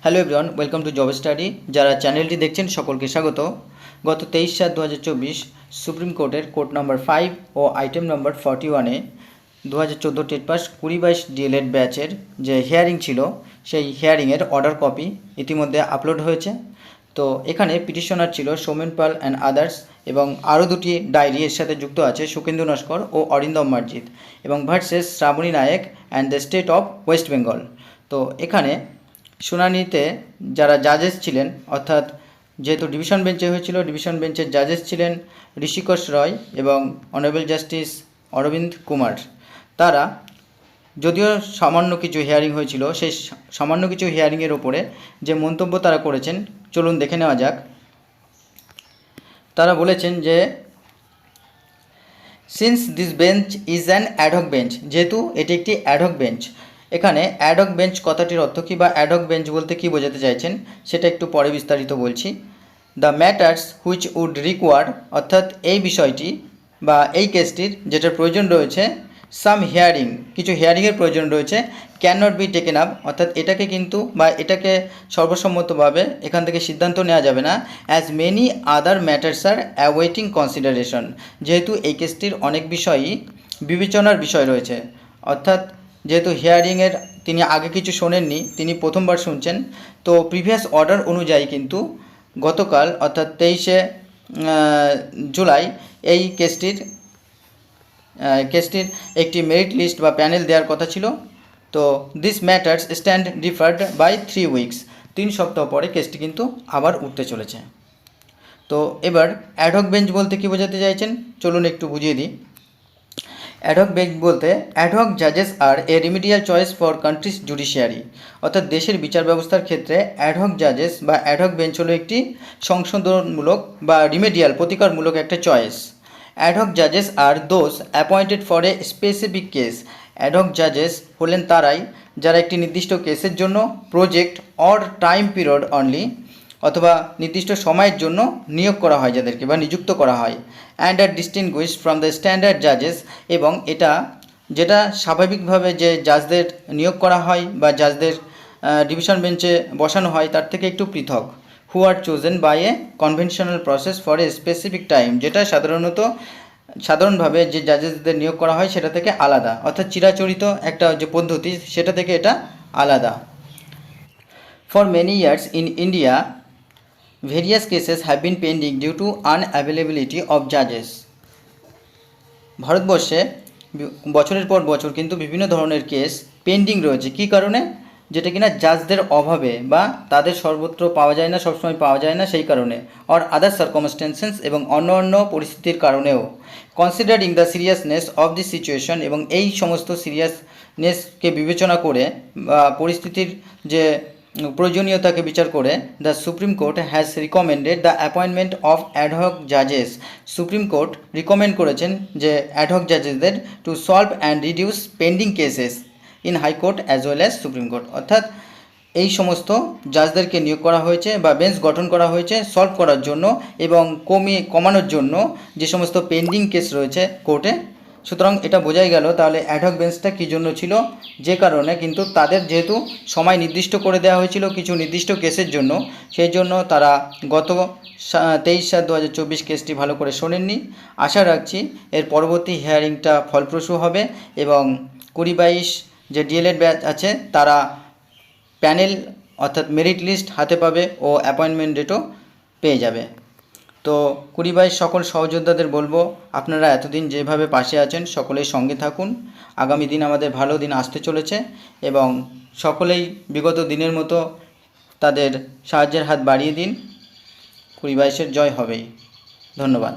Hello everyone, welcome to job study. যারা চ্যানেলটি দেখছেন সকলকে স্বাগত। গত 23/7/2024 সুপ্রিম কোর্টের কোর্ট নাম্বার 5 ও আইটেম নাম্বার 41-এ 2014 টেট পাস 20-22 ডিএলএড ব্যাচের যে হিয়ারিং ছিল, সেই হিয়ারিংয়ের অর্ডার কপি ইতিমধ্যে আপলোড হয়েছে। তো এখানে পিটিশনার ছিল সৌমেন পাল অ্যান্ড আদার্স, এবং আরও দুটি ডায়েরি এর সাথে যুক্ত আছে, সুকেন্দু নস্কর ও অরিন্দম মার্জিত, এবং versus Shrabani Nayek and the state of West Bengal. তো এখানে শুনানিতে যারা জাজেস ছিলেন, অর্থাৎ যেহেতু ডিভিশন বেঞ্চে হয়েছিল, ডিভিশন বেঞ্চের জাজেস ছিলেন ঋষিকোষ রয় এবং অনারেবল জাস্টিস অরবিন্দ কুমার। তারা যদিও সামান্য কিছু হিয়ারিং হয়েছিল, সেই সামান্য কিছু হিয়ারিংয়ের ওপরে যে মন্তব্য তারা করেছেন, চলুন দেখে নেওয়া যাক। তারা বলেছেন যে since this bench is an ad hoc bench, যেহেতু এটি একটি অ্যাডহক বেঞ্চ। এখানে অ্যাডহক বেঞ্চ কথাটির অর্থ কী বা অ্যাডহক বেঞ্চ বলতে কী বোঝাতে চাইছেন সেটা একটু পরে বিস্তারিত বলছি। The matters which would require, অর্থাৎ এই বিষয়টি বা এই কেসটির যেটার প্রয়োজন রয়েছে, সাম হিয়ারিং, কিছু হিয়ারিংয়ের প্রয়োজন রয়েছে, can not be taken up, অর্থাৎ এটাকে কিন্তু বা এটাকে সর্বসম্মতভাবে এখান থেকে সিদ্ধান্ত নেওয়া যাবে না। অ্যাজ মেনি আদার ম্যাটার্স আর অ্যাওয়েটিং কনসিডারেশন, যেহেতু এই কেসটির অনেক বিষয়ই বিবেচনার বিষয় রয়েছে। অর্থাৎ যেহেতু হিয়ারিংয়ের তিনি আগে কিছু শোনেননি, তিনি প্রথমবার শুনছেন, তো প্রিভিয়াস অর্ডার অনুযায়ী কিন্তু গতকাল অর্থাৎ 23শে জুলাই এই কেসটির একটি মেরিট লিস্ট বা প্যানেল দেওয়ার কথা ছিল। তো this matters stand deferred by 3 weeks, 3 সপ্তাহ পরে কেসটি কিন্তু আবার উঠতে চলেছে। তো এবার অ্যাডহক বেঞ্চ বলতে কী বোঝাতে চাইছেন চলুন একটু বুঝিয়ে দিই। অ্যাডহক বেঞ্চ বলতে অ্যাডহক জাজেস are a remedial choice for country's judiciary, অর্থাৎ দেশের বিচার ব্যবস্থার ক্ষেত্রে অ্যাডহক জাজেস বা অ্যাডহক বেঞ্চ হলো একটি সংশোধনমূলক বা রিমেডিয়াল প্রতিকারমূলক একটা চয়েস। অ্যাডহক জাজেস are those appointed for a specific case, ad hoc জাজেস হলেন তারাই যারা একটি নির্দিষ্ট কেসের জন্য project or time period only, অথবা নির্দিষ্ট সময়ের জন্য নিয়োগ করা হয় যাদেরকে বা নিযুক্ত করা হয়। And are distinguished from the standard জাজেস, এবং এটা যেটা স্বাভাবিকভাবে যে জাজদের নিয়োগ করা হয় বা জাজদের ডিভিশন বেঞ্চে বসানো হয় তার থেকে একটু পৃথক। Who are chosen by a conventional process for a specific time, যেটা সাধারণভাবে যে জাজেসদের নিয়োগ করা হয় সেটা থেকে আলাদা, অর্থাৎ চিরাচরিত একটা যে পদ্ধতি সেটা থেকে এটা আলাদা। For many years in India various cases have been pending due to unavailability of জাজেস। ভারতবর্ষে বছরের পর বছর কিন্তু বিভিন্ন ধরনের কেস পেন্ডিং রয়েছে, কী কারণে? যেটা কিনা জাজদের অভাবে বা তাদের সর্বত্র পাওয়া যায় না, সবসময় পাওয়া যায় না সেই কারণে, অর আদার সার্কমস্টেন্সেস, এবং অন্য অন্য পরিস্থিতির কারণেও। Considering the seriousness of this situation, এবং এই সমস্ত সিরিয়াসনেসকে বিবেচনা করে বা পরিস্থিতির যে প্রয়োজনীয়তাকে বিচার করে, the supreme court has recommended the appointment of ad hoc জাজেস। সুপ্রিম কোর্ট রিকমেন্ড করেছেন যে অ্যাডহক জাজেসদের to solve and reduce pending cases in high court as well as supreme court, অর্থাৎ এই সমস্ত জাজদেরকে নিয়োগ করা হয়েছে বা বেঞ্চ গঠন করা হয়েছে সলভ করার জন্য এবং কমানোর জন্য যে সমস্ত পেন্ডিং কেস রয়েছে কোর্টে। সুতরাং এটা বোঝাই গেল তাহলে অ্যাডহক বেঞ্চটা কী জন্য ছিল, যে কারণে কিন্তু তাদের যেহেতু সময় নির্দিষ্ট করে দেওয়া হয়েছিল কিছু নির্দিষ্ট কেসের জন্য, সেই জন্য তারা গত 23/7/2024 কেসটি ভালো করে শোনেননি। আশা রাখছি এর পরবর্তী হিয়ারিংটা ফলপ্রসূ হবে এবং 20-22 যে ডিএলএড ব্যাচ আছে তারা প্যানেল অর্থাৎ মেরিট লিস্ট হাতে পাবে ও অ্যাপয়েন্টমেন্ট ডেটও পেয়ে যাবে। তো 20-22 সকল সহযোদ্ধাদের বলবো আপনারা এতদিন যেভাবে পাশে আছেন সকলেই সঙ্গে থাকুন। আগামী দিন আমাদের ভালো দিন আসতে চলেছে এবং সকলেই বিগত দিনের মতো তাদের সাহায্যের হাত বাড়িয়ে দিন। 20-22-এর জয় হবেই। ধন্যবাদ।